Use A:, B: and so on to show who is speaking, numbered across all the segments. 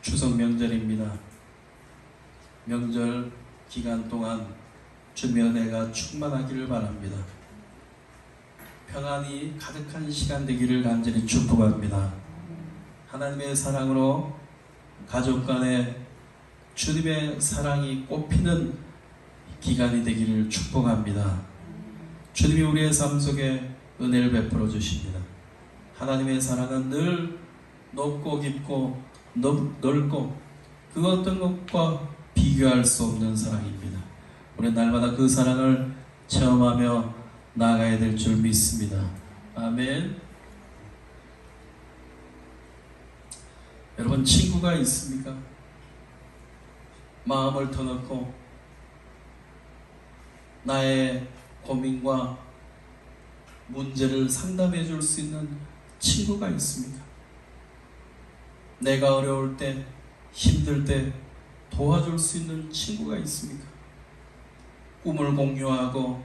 A: 추석 명절입니다. 명절 기간 동안 주님의 은혜가 충만하기를 바랍니다. 평안이 가득한 시간 되기를 간절히 축복합니다. 하나님의 사랑으로 가족 간에 주님의 사랑이 꽃피는 기간이 되기를 축복합니다. 주님이 우리의 삶 속에 은혜를 베풀어 주십니다. 하나님의 사랑은 늘 높고 깊고 넓고 그 어떤 것과 비교할 수 없는 사랑입니다. 우리 날마다 그 사랑을 체험하며 나아가야 될 줄 믿습니다. 아멘. 여러분, 친구가 있습니까? 마음을 터놓고 나의 고민과 문제를 상담해 줄 수 있는 친구가 있습니까? 내가 어려울 때, 힘들 때 도와줄 수 있는 친구가 있습니까? 꿈을 공유하고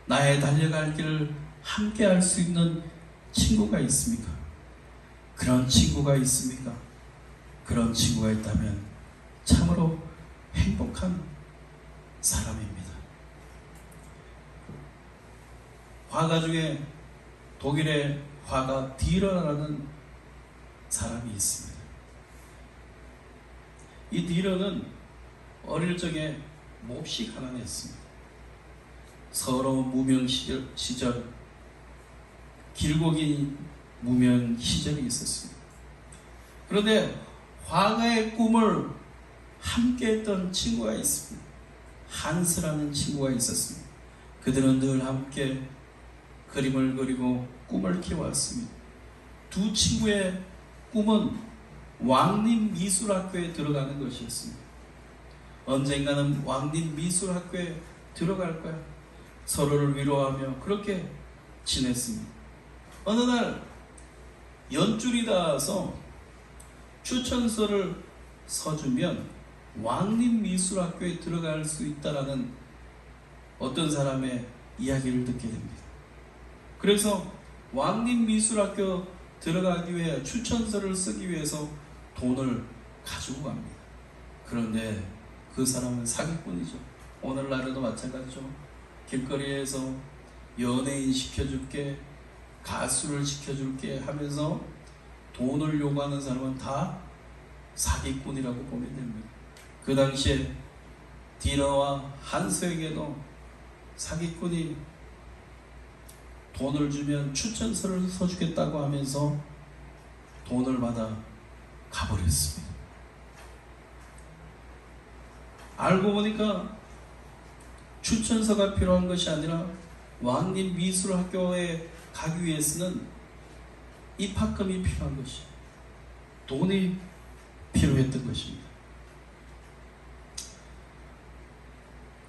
A: 나의 달려갈 길을 함께 할 수 있는 친구가 있습니까? 그런 친구가 있습니까? 그런 친구가 있다면 참으로 행복한 사람입니다. 화가 중에 독일의 화가 디러라는 사람이 있습니다. 이 디러는 어릴 적에 몹시 가난했습니다. 서러운 무명 시절, 길고 긴 무명 시절이 있었습니다. 그런데 화가의 꿈을 함께 했던 친구가 있습니다. 한스라는 친구가 있었습니다. 그들은 늘 함께 그림을 그리고 꿈을 키워왔습니다. 두 친구의 꿈은 왕립미술학교에 들어가는 것이었습니다. 언젠가는 왕립미술학교에 들어갈 거야. 서로를 위로하며 그렇게 지냈습니다. 어느 날 연줄이 닿아서 추천서를 서주면 왕립미술학교에 들어갈 수 있다라는 어떤 사람의 이야기를 듣게 됩니다. 그래서 왕립미술학교 들어가기 위해 추천서를 쓰기 위해서 돈을 가지고 갑니다. 그런데 그 사람은 사기꾼이죠. 오늘날에도 마찬가지죠. 길거리에서 연예인 시켜줄게, 가수를 시켜줄게 하면서 돈을 요구하는 사람은 다 사기꾼이라고 보면 됩니다. 그 당시에 디너와 한스에게도 사기꾼이 돈을 주면 추천서를 써주겠다고 하면서 돈을 받아 가버렸습니다. 알고 보니까 추천서가 필요한 것이 아니라 왕립미술학교에 가기 위해서는 입학금이 필요한 것이에요. 돈이 필요했던 것입니다.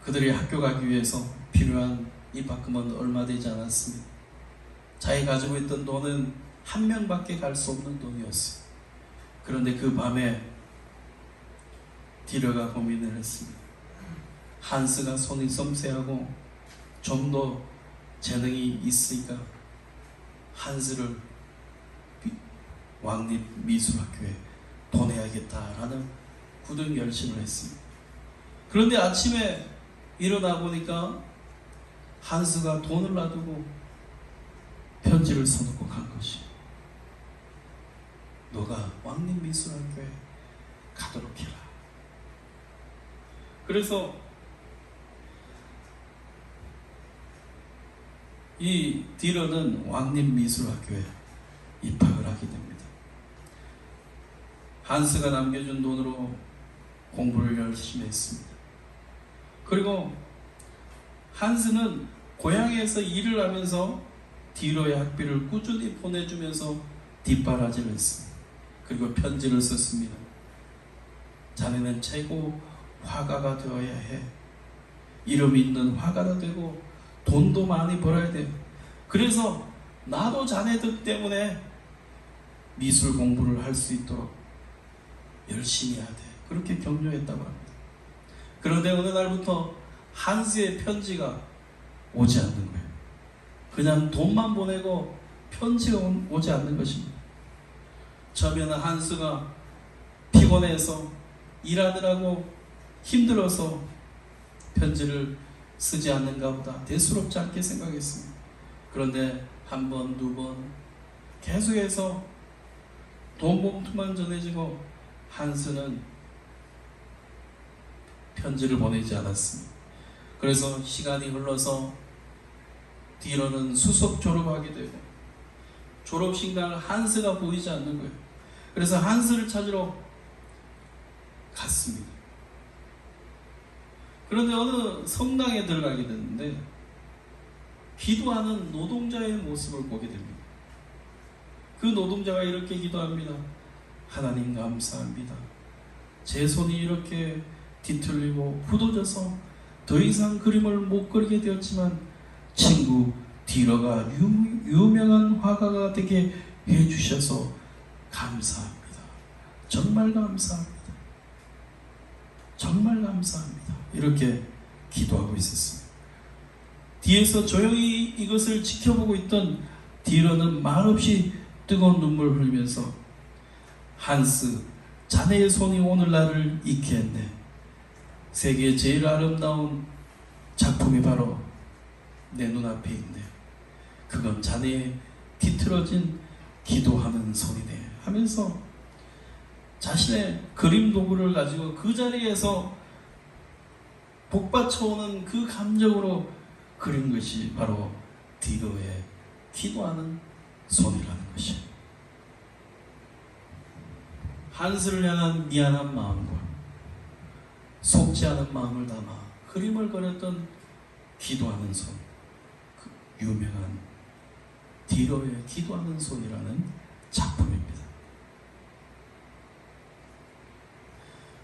A: 그들이 학교 가기 위해서 필요한 입학금은 얼마 되지 않았습니다. 자기가 가지고 있던 돈은 한 명밖에 갈 수 없는 돈이었어요. 그런데 그 밤에 디러가 고민을 했습니다. 한스가 손이 섬세하고 좀 더 재능이 있으니까 한스를 왕립미술학교에 보내야겠다라는 굳은 결심을 했습니다. 그런데 아침에 일어나 보니까 한스가 돈을 놔두고 편지를 써놓고 간 것이에요. 너가 왕립미술학교에 가도록 해라. 그래서 이 디러는 왕립미술학교에 입학을 하게 됩니다. 한스가 남겨준 돈으로 공부를 열심히 했습니다. 그리고 한스는 고향에서 일을 하면서 디러의 학비를 꾸준히 보내주면서 뒷바라지를 했습니다. 그리고 편지를 썼습니다. 자네는 최고 화가가 되어야 해. 이름 있는 화가가 되고 돈도 많이 벌어야 돼. 그래서 나도 자네들 때문에 미술 공부를 할 수 있도록 열심히 해야 돼. 그렇게 격려했다고 합니다. 그런데 어느 날부터 한스의 편지가 오지 않는 거예요. 그냥 돈만 보내고 편지가 오지 않는 것입니다. 처음에는 한스가 피곤해서 일하느라고 힘들어서 편지를 쓰지 않는가 보다 대수롭지 않게 생각했습니다. 그런데 한 번, 두 번 계속해서 돈 봉투만 전해지고 한스는 편지를 보내지 않았습니다. 그래서 시간이 흘러서 디러는 수석 졸업하게 되고 졸업식 날 한스가 보이지 않는 거예요. 그래서 한스를 찾으러 갔습니다. 그런데 어느 성당에 들어가게 됐는데 기도하는 노동자의 모습을 보게 됩니다. 그 노동자가 이렇게 기도합니다. 하나님 감사합니다. 제 손이 이렇게 뒤틀리고 굳어져서 더 이상 그림을 못 그리게 되었지만 친구 디러가 유명한 화가가 되게 해주셔서 감사합니다. 정말 감사합니다. 정말 감사합니다. 이렇게 기도하고 있었습니다. 뒤에서 조용히 이것을 지켜보고 있던 디러는 말없이 뜨거운 눈물을 흘리면서 한스, 자네의 손이 오늘 나를 잊게 했네. 세계의 제일 아름다운 작품이 바로 내 눈앞에 있네. 그건 자네의 뒤틀어진 기도하는 손이네 하면서 자신의 그림 도구를 가지고 그 자리에서 복받쳐오는 그 감정으로 그린 것이 바로 디러의 기도하는 손이라는 것이. 한스를 향한 미안한 마음과 속지 않은 마음을 담아 그림을 그렸던 기도하는 손, 그 유명한 디러의 기도하는 손이라는 작품입니다.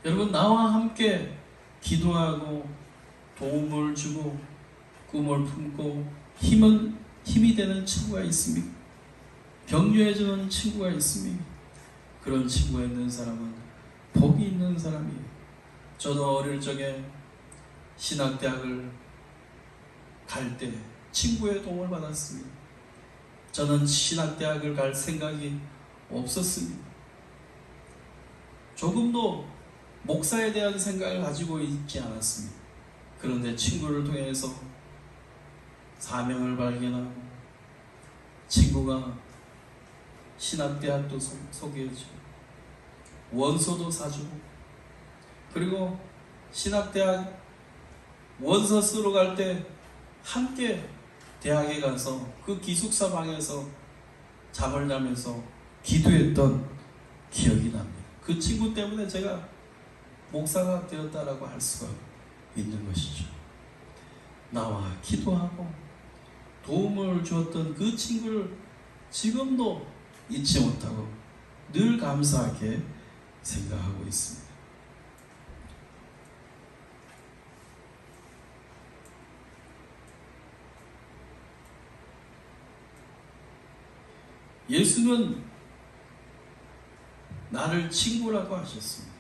A: 여러분, 나와 함께 기도하고 도움을 주고 꿈을 품고 힘이 되는 친구가 있습니까? 격려해주는 친구가 있습니까? 그런 친구가 있는 사람은 복이 있는 사람이에요. 저도 어릴 적에 신학대학을 갈 때 친구의 도움을 받았습니다. 저는 신학대학을 갈 생각이 없었습니다. 조금도 목사에 대한 생각을 가지고 있지 않았습니다. 그런데 친구를 통해서 사명을 발견하고 친구가 신학대학도 소개해주고 원서도 사주고 그리고 신학대학 원서 쓰러 갈 때 함께 대학에 가서 그 기숙사 방에서 잠을 자면서 기도했던 기억이 납니다. 그 친구 때문에 제가 목사가 되었다라고 할 수가 있는 것이죠. 나와 기도하고 도움을 주었던 그 친구를 지금도 잊지 못하고 늘 감사하게 생각하고 있습니다. 예수는 나를 친구라고 하셨습니다.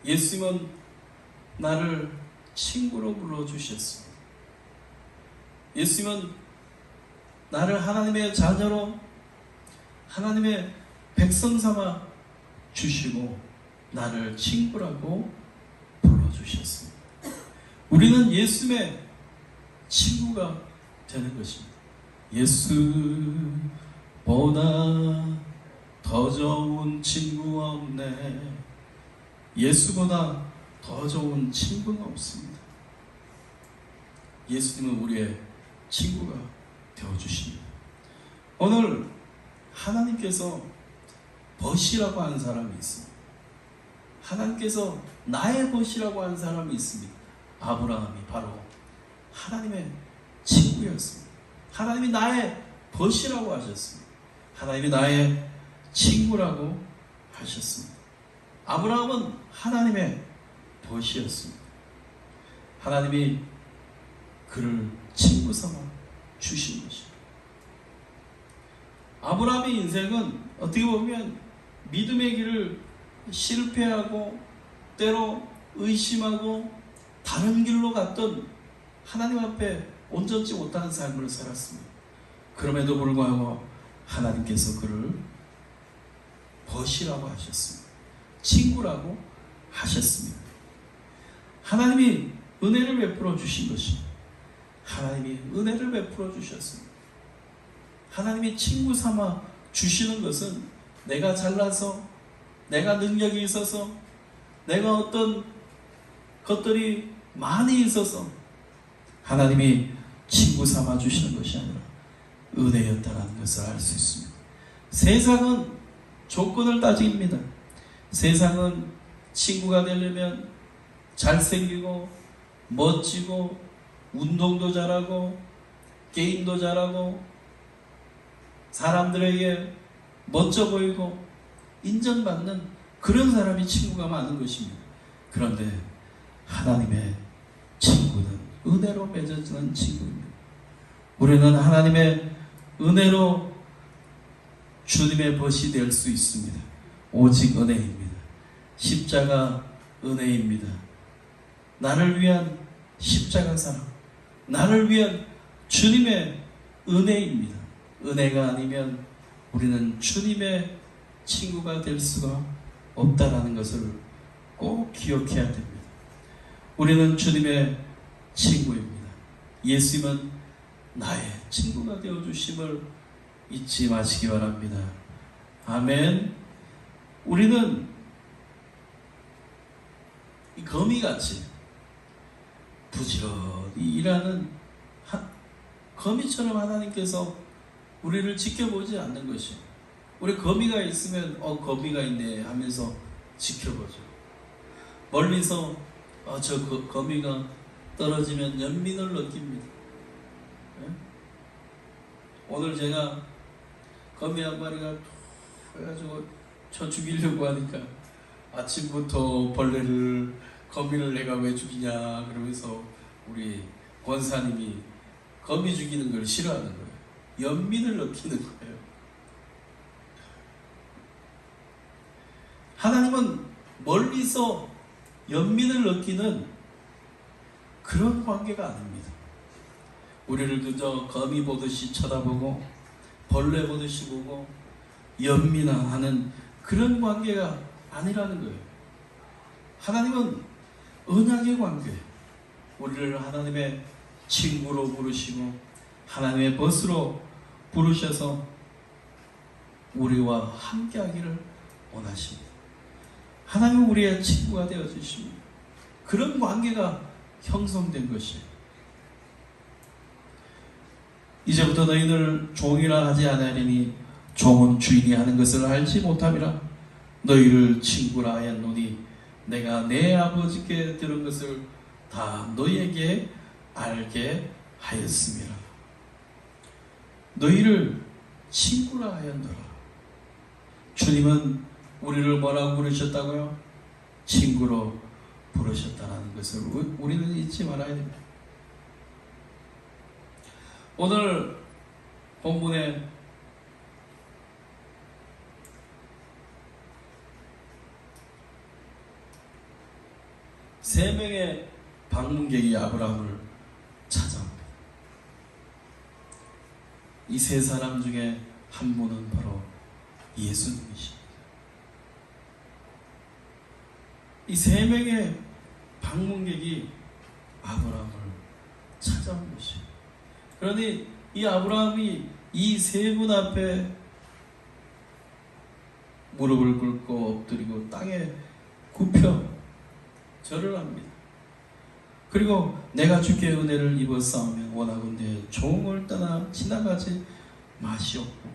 A: 예수님은 나를 친구로 불러주셨습니다. 예수님은 나를 하나님의 자녀로 하나님의 백성 삼아 주시고 나를 친구라고 불러주셨습니다. 우리는 예수님의 친구가 되는 것입니다. 예수보다 더 좋은 친구 없네. 예수보다 더 좋은 친구가 없습니다. 예수님은 우리의 친구가 되어주십니다. 오늘 하나님께서 벗이라고 하는 사람이 있습니다. 하나님께서 나의 벗이라고 하는 사람이 있습니다. 아브라함이 바로 하나님의 친구였습니다. 하나님이 나의 벗이라고 하셨습니다. 하나님이 나의 친구라고 하셨습니다. 아브라함은 하나님의 벗이었습니다. 하나님이 그를 친구 삼아 주신 것입니다. 아브라함의 인생은 어떻게 보면 믿음의 길을 실패하고 때로 의심하고 다른 길로 갔던 하나님 앞에 온전치 못하는 삶을 살았습니다. 그럼에도 불구하고 하나님께서 그를 벗이라고 하셨습니다. 친구라고 하셨습니다. 하나님이 은혜를 베풀어 주신 것입니다. 하나님이 은혜를 베풀어 주셨습니다. 하나님이 친구 삼아 주시는 것은 내가 잘나서, 내가 능력이 있어서, 내가 어떤 것들이 많이 있어서 하나님이 친구 삼아 주시는 것이 아니라 은혜였다는 것을 알 수 있습니다. 세상은 조건을 따집니다. 세상은 친구가 되려면 잘생기고 멋지고 운동도 잘하고 게임도 잘하고 사람들에게 멋져 보이고 인정받는 그런 사람이 친구가 많은 것입니다. 그런데 하나님의 친구는 은혜로 맺어지는 친구입니다. 우리는 하나님의 은혜로 주님의 벗이 될 수 있습니다. 오직 은혜입니다. 십자가 은혜입니다. 나를 위한 십자가 사랑, 나를 위한 주님의 은혜입니다. 은혜가 아니면 우리는 주님의 친구가 될 수가 없다라는 것을 꼭 기억해야 됩니다. 우리는 주님의 친구입니다. 예수님은 나의 친구가 되어주심을 잊지 마시기 바랍니다. 아멘. 우리는 이 거미같이 부지런히 일하는 거미처럼 하나님께서 우리를 지켜보지 않는 것이에요. 우리 거미가 있으면 거미가 있네 하면서 지켜보죠. 멀리서 저 거미가 떨어지면 연민을 느낍니다. 네? 오늘 제가 거미 한 마리가 툭 해가지고 저 죽이려고 하니까 아침부터 거미를 내가 왜 죽이냐 그러면서 우리 권사님이 거미 죽이는 걸 싫어하는 거예요. 연민을 느끼는 거예요. 하나님은 멀리서 연민을 느끼는 그런 관계가 아닙니다. 우리를 그저 거미 보듯이 쳐다보고 벌레 보듯이 보고 연민하는 그런 관계가 아니라는 거예요. 하나님은 언약의 관계, 우리를 하나님의 친구로 부르시고 하나님의 벗으로 부르셔서 우리와 함께하기를 원하십니다. 하나님은 우리의 친구가 되어주십니다. 그런 관계가 형성된 것이에요. 이제부터 너희를 종이라 하지 아니하리니 종은 주인이 하는 것을 알지 못함이라. 너희를 친구라 하였노니 내가 내 아버지께 들은 것을 다 너희에게 알게 하였습니다. 너희를 친구라 하였노라. 주님은 우리를 뭐라고 부르셨다고요? 친구로 부르셨다는 것을 우리는 잊지 말아야 됩니다. 오늘 본문에 세 명의 방문객이 아브라함을 찾아옵니다. 이 세 사람 중에 한 분은 바로 예수님이십니다. 이 세 명의 방문객이 아브라함을 찾아온 것이에요. 그러니 이 아브라함이 이 세 분 앞에 무릎을 꿇고 엎드리고 땅에 굽혀 절을 합니다. 그리고 내가 주께 은혜를 입어 싸우면 원하건대 종을 떠나 지나가지 마시옵고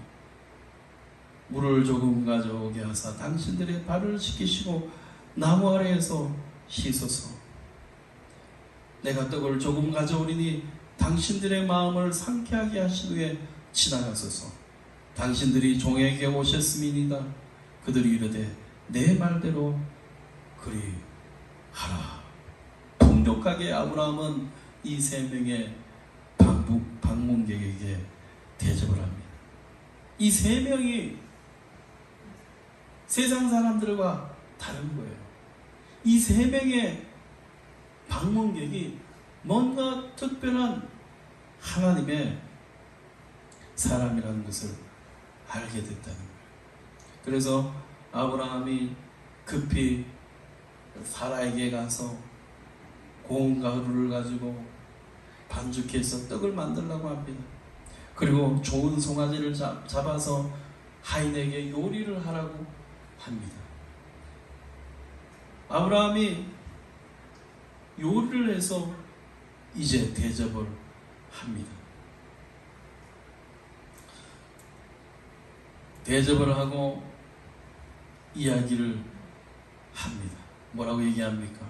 A: 물을 조금 가져오게 하사 당신들의 발을 씻기시고 나무 아래에서 씻어서 내가 떡을 조금 가져오리니 당신들의 마음을 상쾌하게 하신 후에 지나가소서. 당신들이 종에게 오셨음이니이다. 그들이 이르되 내 말대로 그리하라. 풍족하게 아브라함은 이 세 명의 방문객에게 대접을 합니다. 이 세 명이 세상 사람들과 다른 거예요. 이 세 명의 방문객이 뭔가 특별한 하나님의 사람이라는 것을 알게 됐다는 거예요. 그래서 아브라함이 급히 사라에게 가서 고운 가루를 가지고 반죽해서 떡을 만들려고 합니다. 그리고 좋은 송아지를 잡아서 하인에게 요리를 하라고 합니다. 아브라함이 요리를 해서 이제 대접을 합니다. 대접을 하고 이야기를 합니다. 뭐라고 얘기합니까?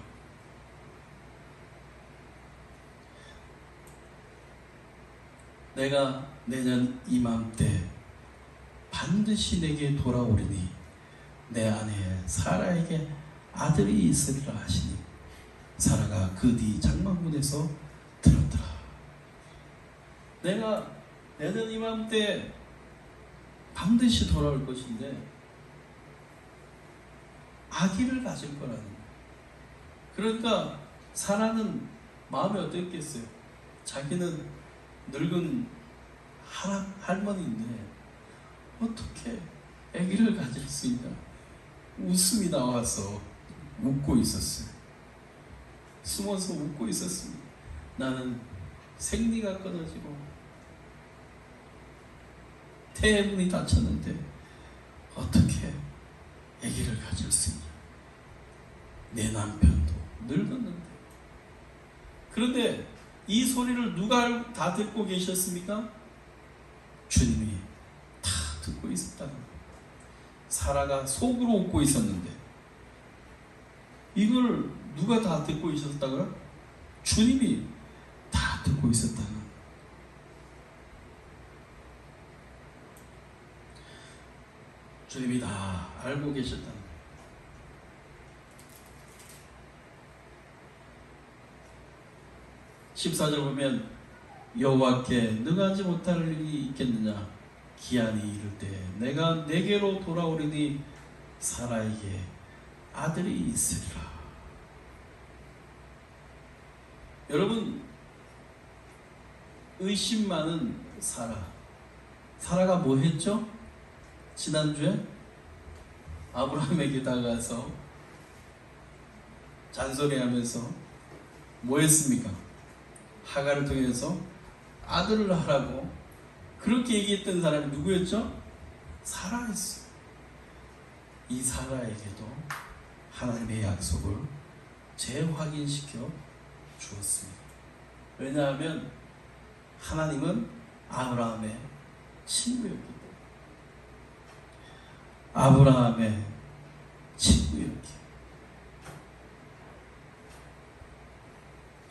A: 내가 내년 이맘때 반드시 내게 돌아오리니 내 아내 사라에게 아들이 있으리라 하시니 사라가 그 뒤 장막문에서 들었더라. 내가 내년 이맘때 반드시 돌아올 것인데 아기를 가질 거라는 거예요. 그러니까 사라는 마음이 어땠겠어요? 자기는 늙은 할머니인데 어떻게 아기를 가질 수 있나? 웃음이 나와서 웃고 있었어요. 숨어서 웃고 있었습니다. 나는 생리가 끊어지고 태문이 닫혔는데 어떻게 아기를 가질 수 있냐? 내 남편도 늙었는데. 그런데 이 소리를 누가 다 듣고 계셨습니까? 주님이 다 듣고 있었다는 거예요. 사라가 속으로 웃고 있었는데 이걸 누가 다 듣고 있었다고요? 주님이 다 듣고 있었다는 거예요. 주님이 다 알고 계셨다는 거예요. 14절 보면 여호와께 능하지 못할 일이 있겠느냐? 기한이 이를 때 내가 내게로 돌아오리니 사라에게 아들이 있으리라. 여러분, 의심 많은 사라가 뭐 했죠? 지난주에 아브라함에게 다가가서 잔소리하면서 뭐 했습니까? 하가를 통해서 아들을 하라고 그렇게 얘기했던 사람이 누구였죠? 사라였어요. 이 사라에게도 하나님의 약속을 재확인시켜 주었습니다. 왜냐하면 하나님은 아브라함의 친구였기 때문에. 아브라함의 친구였기.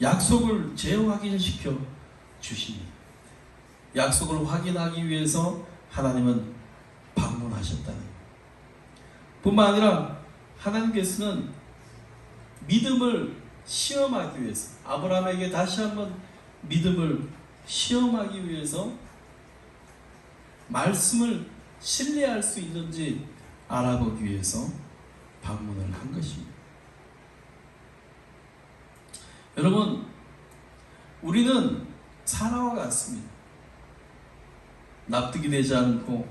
A: 약속을 재확인시켜 주십니다. 약속을 확인하기 위해서 하나님은 방문하셨다는 것. 뿐만 아니라 하나님께서는 믿음을 시험하기 위해서 아브라함에게 다시 한번 믿음을 시험하기 위해서 말씀을 신뢰할 수 있는지 알아보기 위해서 방문을 한 것입니다. 여러분, 우리는 사라와 같습니다. 납득이 되지 않고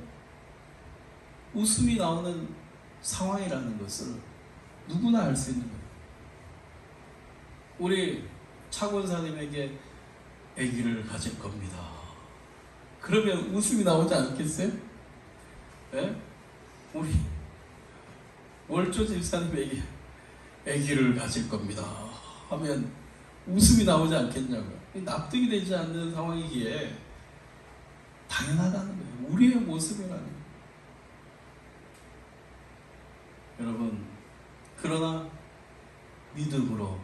A: 웃음이 나오는 상황이라는 것을 누구나 알 수 있는 거예요. 우리 차권사님에게 아기를 가질 겁니다. 그러면 웃음이 나오지 않겠어요? 네? 우리 월조 집사님에게 아기를 가질 겁니다 하면 웃음이 나오지 않겠냐고요. 납득이 되지 않는 상황이기에 당연하다는 거예요. 우리의 모습이라는 거예요. 여러분, 그러나 믿음으로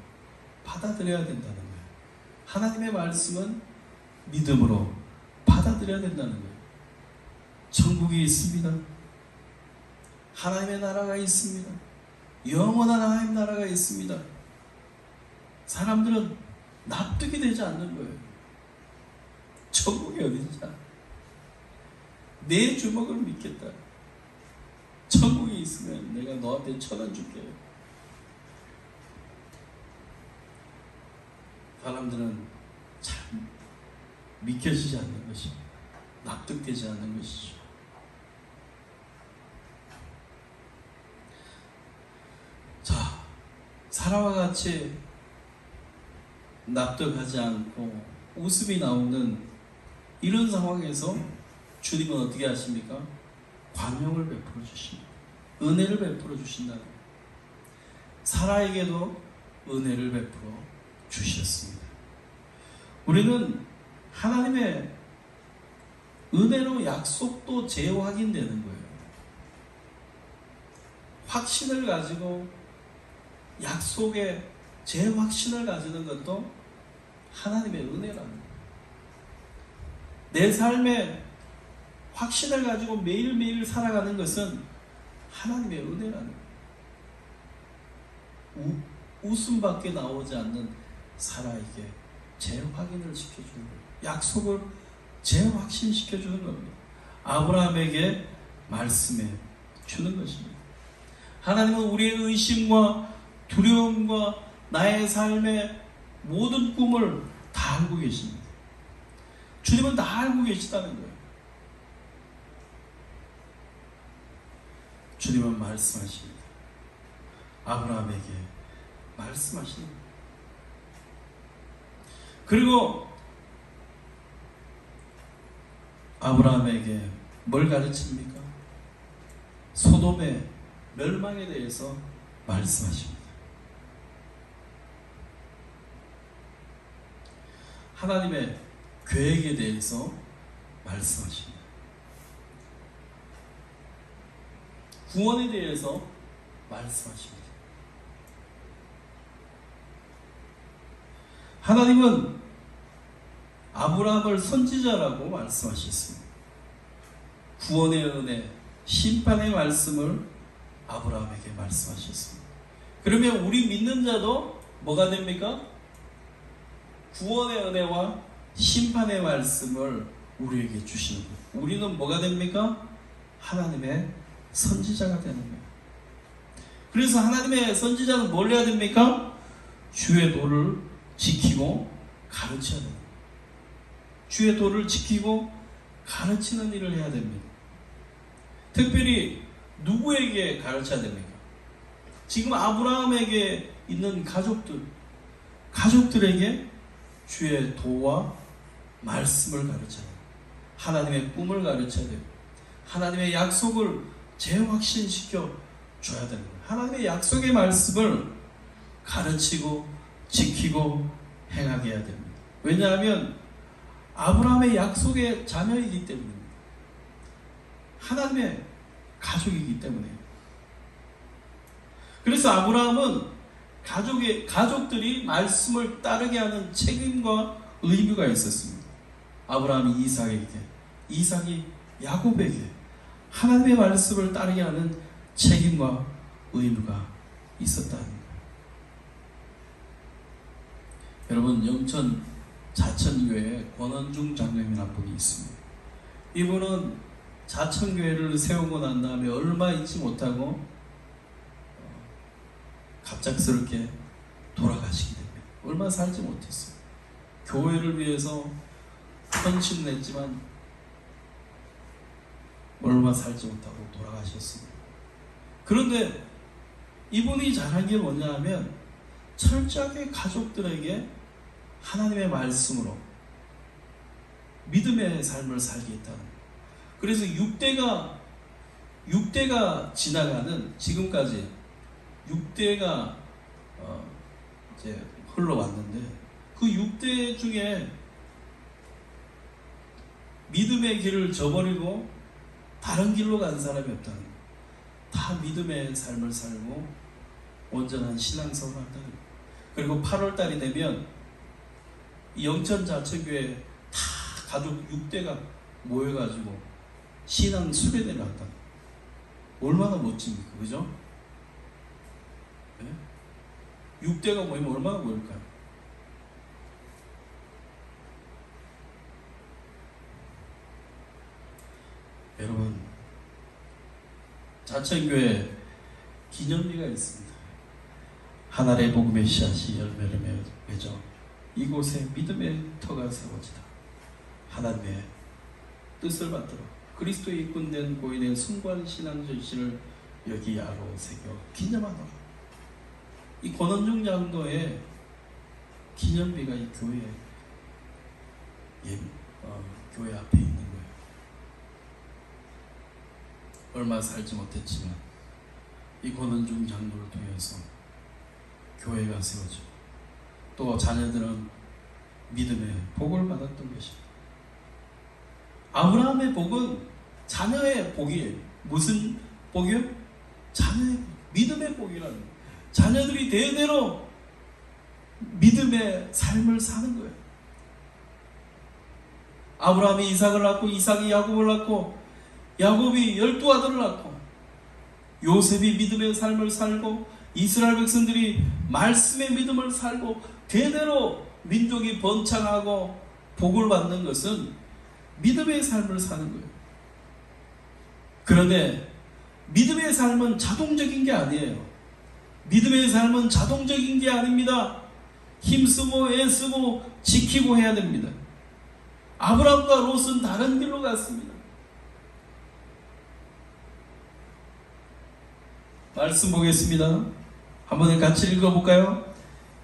A: 받아들여야 된다는 거예요. 하나님의 말씀은 믿음으로 받아들여야 된다는 거예요. 천국이 있습니다. 하나님의 나라가 있습니다. 영원한 하나님 나라가 있습니다. 사람들은 납득이 되지 않는 거예요. 천국이 어디냐? 내 주먹을 믿겠다. 천국이 있으면 내가 너한테 1,000원 줄게. 사람들은 참 믿겨지지 않는 것이죠. 납득되지 않는 것이죠. 사라와 같이 납득하지 않고 웃음이 나오는 이런 상황에서 주님은 어떻게 하십니까? 관용을 베풀어 주십니다. 은혜를 베풀어 주신다는 거예요. 사라에게도 은혜를 베풀어 주셨습니다. 우리는 하나님의 은혜로 약속도 재확인되는 거예요. 확신을 가지고 약속의 재확신을 가지는 것도 하나님의 은혜라는 거예요. 내 삶에 확신을 가지고 매일매일 살아가는 것은 하나님의 은혜라는 거예요. 웃음밖에 나오지 않는 사라에게 재확인을 시켜주는 거예요. 약속을 재확신시켜주는 겁니다. 아브라함에게 말씀해 주는 것입니다. 하나님은 우리의 의심과 두려움과 나의 삶의 모든 꿈을 다 알고 계십니다. 주님은 다 알고 계시다는 거예요. 주님은 말씀하십니다. 아브라함에게 말씀하시는 거예요. 그리고 아브라함에게 뭘 가르칩니까? 소돔의 멸망에 대해서 말씀하십니다. 하나님의 계획에 대해서 말씀하십니다. 구원에 대해서 말씀하십니다. 하나님은 아브라함을 선지자라고 말씀하셨습니다. 구원의 은혜, 심판의 말씀을 아브라함에게 말씀하셨습니다. 그러면 우리 믿는 자도 뭐가 됩니까? 구원의 은혜와 심판의 말씀을 우리에게 주시는 거예요. 우리는 뭐가 됩니까? 하나님의 선지자가 되는 거예요. 그래서 하나님의 선지자는 뭘 해야 됩니까? 주의 도를 지키고 가르쳐야 됩니다. 주의 도를 지키고 가르치는 일을 해야 됩니다. 특별히 누구에게 가르쳐야 됩니까? 지금 아브라함에게 있는 가족들에게 주의 도와 말씀을 가르쳐야 돼요. 하나님의 꿈을 가르쳐야 돼요. 하나님의 약속을 재확신시켜 줘야 되는 거예요. 하나님의 약속의 말씀을 가르치고 지키고 행하게 해야 됩니다. 왜냐하면 아브라함의 약속의 자녀이기 때문입니다. 하나님의 가족이기 때문에요. 그래서 아브라함은 가족들이 말씀을 따르게 하는 책임과 의무가 있었습니다. 아브라함이 이삭이 야곱에게 하나님의 말씀을 따르게 하는 책임과 의무가 있었다는 거예요. 여러분, 영천 자천교회에 권원중 장로님이라는 분이 있습니다. 이분은 자천교회를 세우고 난 다음에 얼마 있지 못하고 갑작스럽게 돌아가시게 됩니다. 얼마 살지 못했어요. 교회를 위해서 헌신을 했지만 얼마 살지 못하고 돌아가셨습니다. 그런데 이분이 잘한 게 뭐냐 하면 철저하게 가족들에게 하나님의 말씀으로 믿음의 삶을 살게 했다는 거예요. 그래서 6대가 지나가는 지금까지 6대가 이제 흘러왔는데 그 6대 중에 믿음의 길을 저버리고 다른 길로 간 사람이 없다는 거예요. 다 믿음의 삶을 살고 온전한 신앙생활을 한다는 거예요. 그리고 8월 달이 되면 이 영천 자천교회 다 가족 6대가 모여가지고 신앙 수련회를 한다. 얼마나 멋집니까? 그죠? 네? 6대가 모이면 얼마나 모일까요? 여러분, 자천교회 기념비가 있습니다. 하늘의 복음의 씨앗이 열매를 맺어 이곳에 믿음의 터가 세워지다. 하나님의 뜻을 받들어 그리스도의 일꾼된 고인의 숭고한 신앙 전신을 여기 아로 새겨 기념하노라. 이 권원중 장로의 기념비가 이 교회 앞에 있는 거예요. 얼마 살지 못했지만 이 권원중 장로를 통해서 교회가 세워지고 또 자녀들은 믿음의 복을 받았던 것입니다. 아브라함의 복은 자녀의 복이에요. 무슨 복이요? 자녀의 복, 믿음의 복이라는 거예요. 자녀들이 대대로 믿음의 삶을 사는 거예요. 아브라함이 이삭을 낳고 이삭이 야곱을 낳고 야곱이 12아들을 낳고 요셉이 믿음의 삶을 살고 이스라엘 백성들이 말씀의 믿음을 살고 대대로 민족이 번창하고 복을 받는 것은 믿음의 삶을 사는 거예요. 그런데 믿음의 삶은 자동적인 게 아니에요. 믿음의 삶은 자동적인 게 아닙니다. 힘쓰고 애쓰고 지키고 해야 됩니다. 아브라함과 롯은 다른 길로 갔습니다. 말씀 보겠습니다. 한번 같이 읽어볼까요?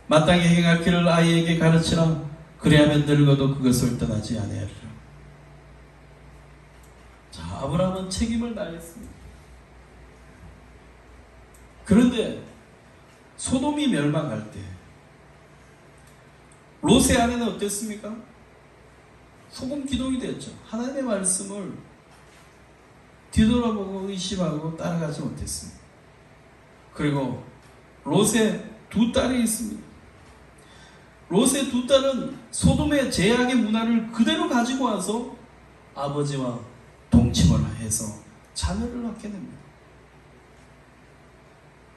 A: 마땅히 행할 길을 아이에게 가르치라. 그리하면 늙어도 그것을 떠나지 아니하리라. 자, 아브라함은 책임을 다했습니다. 그런데 소돔이 멸망할 때 롯의 아내는 어땠습니까? 소금 기둥이 됐죠. 하나님의 말씀을 뒤돌아보고 의심하고 따라가지 못했습니다. 그리고 롯의 두 딸이 있습니다. 롯의 두 딸은 소돔의 제약의 문화를 그대로 가지고 와서 아버지와 동침을 해서 자녀를 낳게 됩니다.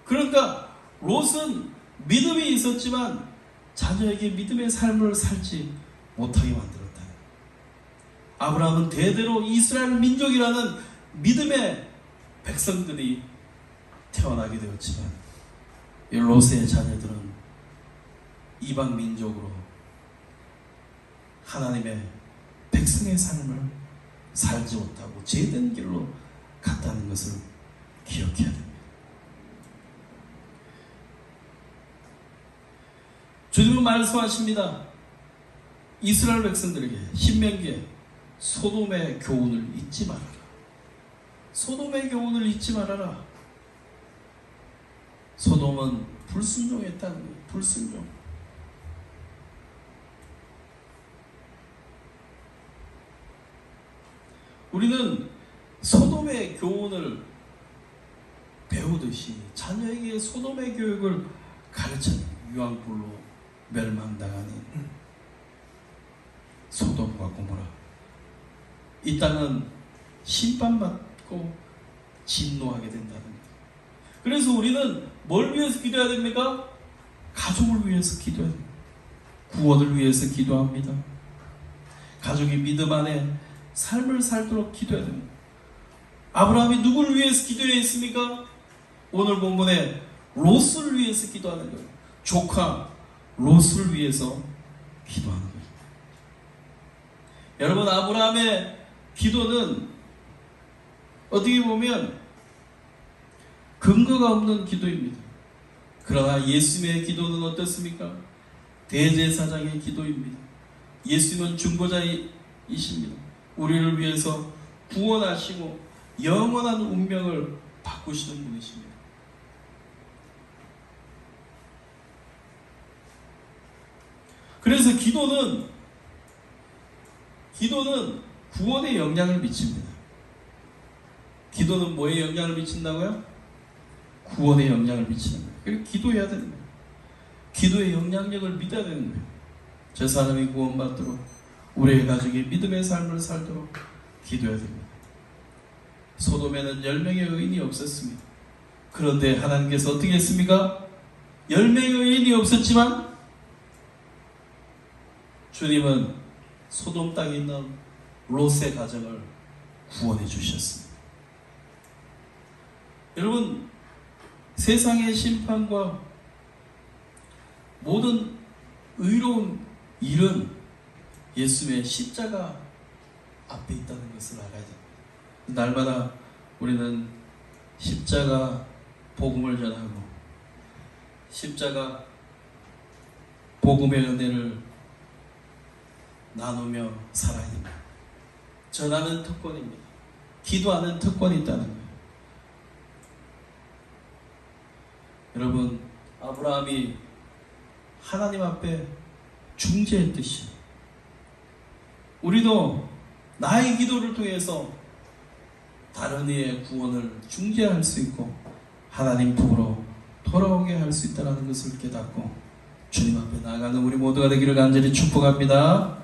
A: 그러니까 롯은 믿음이 있었지만 자녀에게 믿음의 삶을 살지 못하게 만들었다. 아브라함은 대대로 이스라엘 민족이라는 믿음의 백성들이 태어나게 되었지만 이 롯의 자녀들은 이방 민족으로 하나님의 백성의 삶을 살지 못하고 죄된 길로 갔다는 것을 기억해야 됩니다. 주님은 말씀하십니다. 이스라엘 백성들에게 신명기에 소돔의 교훈을 잊지 말아라. 소돔의 교훈을 잊지 말아라. 소돔은 불순종했다는 거예요. 불순종. 우리는 소돔의 교훈을 배우듯이 자녀에게 소돔의 교육을 가르치는 유황불로 멸망당하는 소돔과 고모라. 이 땅은 심판받고 진노하게 된다는 거예요. 그래서 우리는 뭘 위해서 기도해야 됩니까? 가족을 위해서 기도해야 됩니다. 구원을 위해서 기도합니다. 가족이 믿음 안에 삶을 살도록 기도해야 됩니다. 아브라함이 누구를 위해서 기도했습니까? 오늘 본문에 롯을 위해서 기도하는 거예요. 조카 롯을 위해서 기도하는 거예요. 여러분, 아브라함의 기도는 어떻게 보면 근거가 없는 기도입니다. 그러나 예수님의 기도는 어떻습니까? 대제사장의 기도입니다. 예수님은 중보자이십니다. 우리를 위해서 구원하시고 영원한 운명을 바꾸시는 분이십니다. 그래서 기도는 구원에 영향을 미칩니다. 기도는 뭐에 영향을 미친다고요? 구원에 영향을 미치는 거예요. 그래서 기도해야 되는 거예요. 기도의 영향력을 믿어야 되는 거예요. 저 사람이 구원받도록, 우리의 가족이 믿음의 삶을 살도록 기도해야 됩니다. 소돔에는 10명의 의인이 없었습니다. 그런데 하나님께서 어떻게 했습니까? 10명의 의인이 없었지만 주님은 소돔 땅에 있는 롯의 가정을 구원해 주셨습니다. 여러분, 세상의 심판과 모든 의로운 일은 예수님의 십자가 앞에 있다는 것을 알아야 됩니다. 날마다 우리는 십자가 복음을 전하고 십자가 복음의 은혜를 나누며 살아야 됩니다. 전하는 특권입니다. 기도하는 특권이 있다는 거예요. 여러분, 아브라함이 하나님 앞에 중재했듯이 우리도 나의 기도를 통해서 다른 이의 구원을 중재할 수 있고 하나님 품으로 돌아오게 할 수 있다는 것을 깨닫고 주님 앞에 나아가는 우리 모두가 되기를 간절히 축복합니다.